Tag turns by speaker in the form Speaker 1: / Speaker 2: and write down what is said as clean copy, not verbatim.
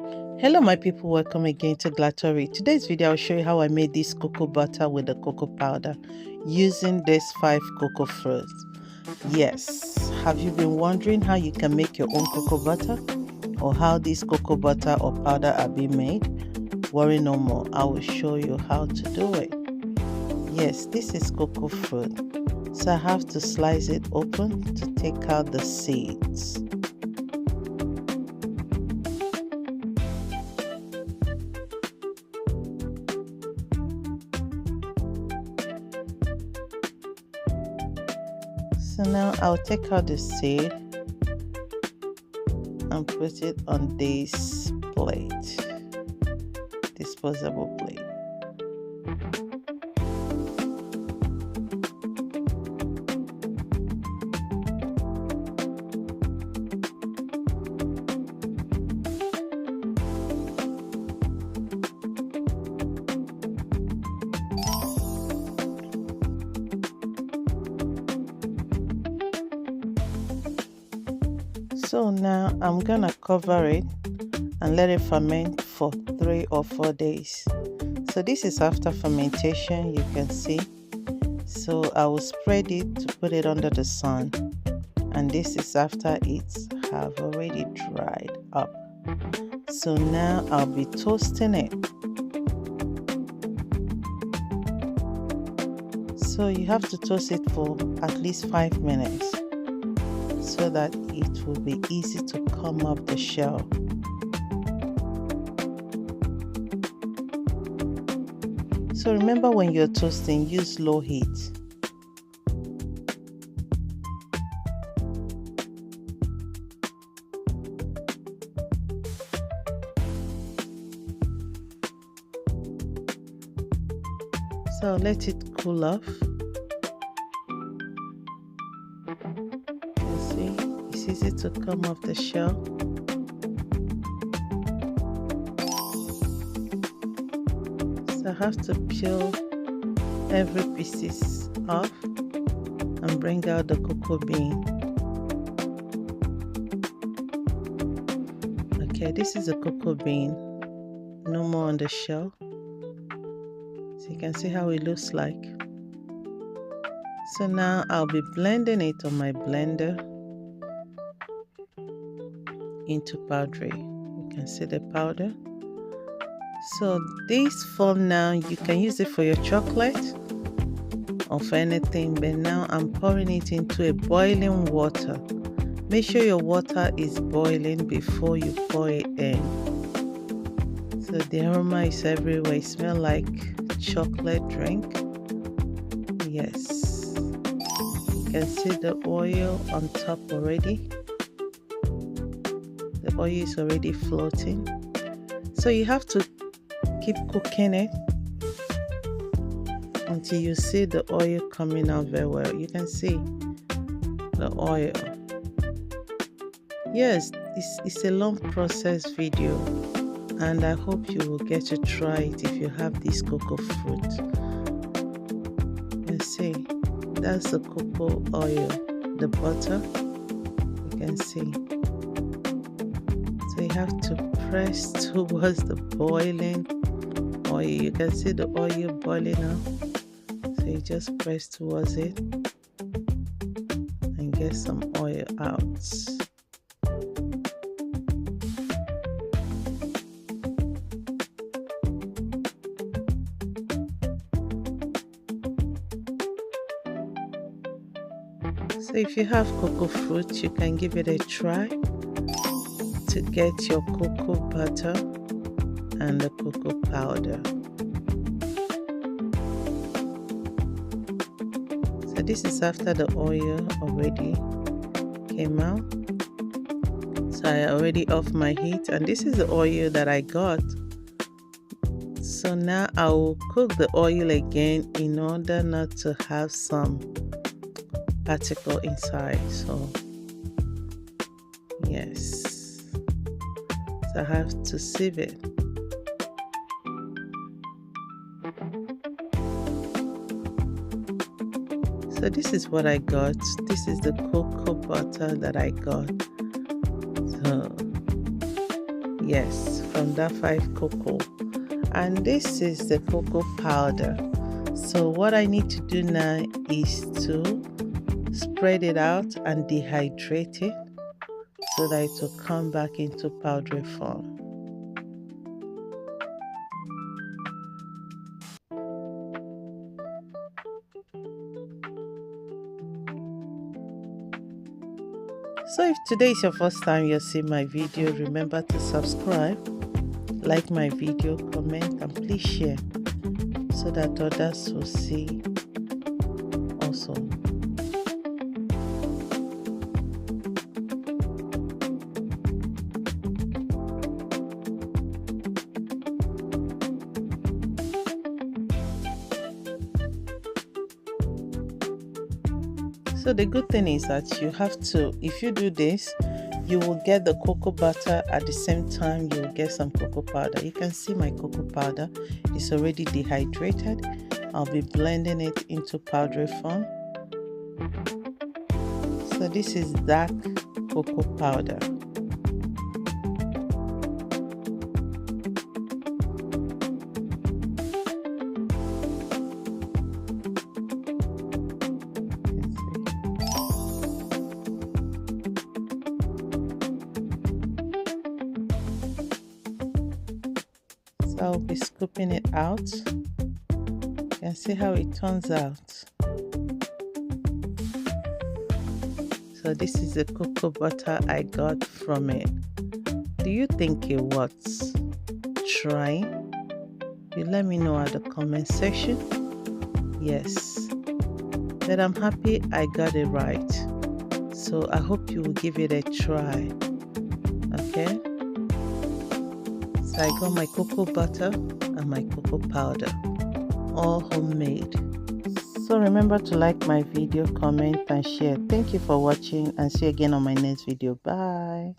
Speaker 1: Hello my people, welcome again to Glatory. Today's video I'll show you how I made this cocoa butter with the cocoa powder using these 5 cocoa fruits. Yes, have you been wondering how you can make your own cocoa butter or how this cocoa butter or powder are being made? Worry no more, I will show you how to do it. Yes, this is cocoa fruit, so I have to slice it open to take out the seeds. So now I'll take out the seed and put it on this plate, disposable plate. So now I'm gonna cover it and let it ferment for 3 or 4 days. So this is after fermentation, you can see. So I will spread it to put it under the sun, and this is after it have already dried up. So now I'll be toasting it. So you have to toast it for at least 5 minutes so that it will be easy to come up the shell. So remember, when you're toasting, use low heat. So let it cool off. You see, it's easy to come off the shell. So I have to peel every pieces off and bring out the cocoa bean. Okay, this is a cocoa bean, no more on the shell. So you can see how it looks like. So now I'll be blending it on my blender into powdery. You can see the powder. So this form now, you can use it for your chocolate or for anything, but now I'm pouring it into a boiling water. Make sure your water is boiling before you pour it in. So the aroma is everywhere. It smells like chocolate drink. Yes, you can see the oil on top already. The oil is already floating. So you have to keep cooking it until you see the oil coming out very well. You can see the oil. Yes, it's a long process video, and I hope you will get to try it if you have this cocoa fruit. You can see that's the cocoa oil, the butter. You can see. So you have to press towards the boiling oil. You can see the oil boiling now. So you just press towards it and get some oil out. So if you have cocoa fruit, you can give it a try to get your cocoa butter and the cocoa powder. So this is after the oil already came out. So I already off my heat, and this is the oil that I got. So now I will cook the oil again in order not to have some particle inside. So yes, so I have to sieve it. So this is what I got. This is the cocoa butter that I got. So Yes, from that 5 cocoa. And this is the cocoa powder. So what I need to do now is to spread it out and dehydrate it so that it will come back into powdery form. So if today is your first time you're seeing my video, remember to subscribe, like my video, comment, and please share so that others will see also. So the good thing is that you have to, if you do this, you will get the cocoa butter at the same time you will get some cocoa powder. You can see my cocoa powder is already dehydrated. I'll be blending it into powdery form. So this is dark cocoa powder. I'll be scooping it out. You can see how it turns out. So this is the cocoa butter I got from it. Do you think it worth trying? You let me know at the comment section. Yes, but I'm happy I got it right. So I hope you will give it a try. Okay? So I got my cocoa butter and my cocoa powder, all homemade. So remember to like my video, comment and share. Thank you for watching and see you again on my next video. Bye.